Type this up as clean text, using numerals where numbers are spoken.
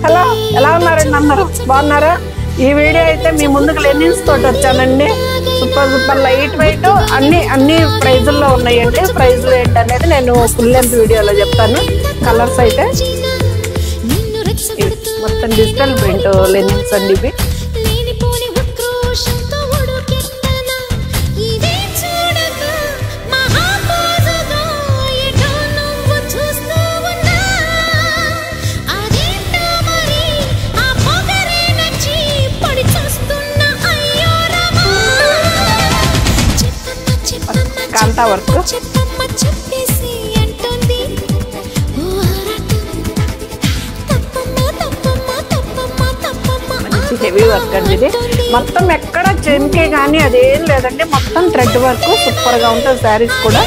Hello, ఎలా ఉన్నారండి అందరూ? బాగున్నారా? ఈ వీడియో అయితే మీ ముందుకు లెనిన్స్ తోటి వచ్చానండి. సూపర్ లైట్ వెయిట్, అన్ని ప్రైజుల్లో ఉన్నాయండి. ప్రైజులు ఏంటనేది నేను ఫుల్ లెంత్ వీడియోలో చెప్తాను. కలర్స్ అయితే మొత్తం డిజిటల్ ప్రింట్ లెనిన్స్ అండి ఇవి. కాంతా వర్క్, మంచి హెవీ వర్క్ అండి ఇది. మొత్తం ఎక్కడ చెంకే కానీ అదేం లేదండి, మొత్తం థ్రెడ్ వర్క్. సూపర్ గా ఉంటుంది శారీస్ కూడా.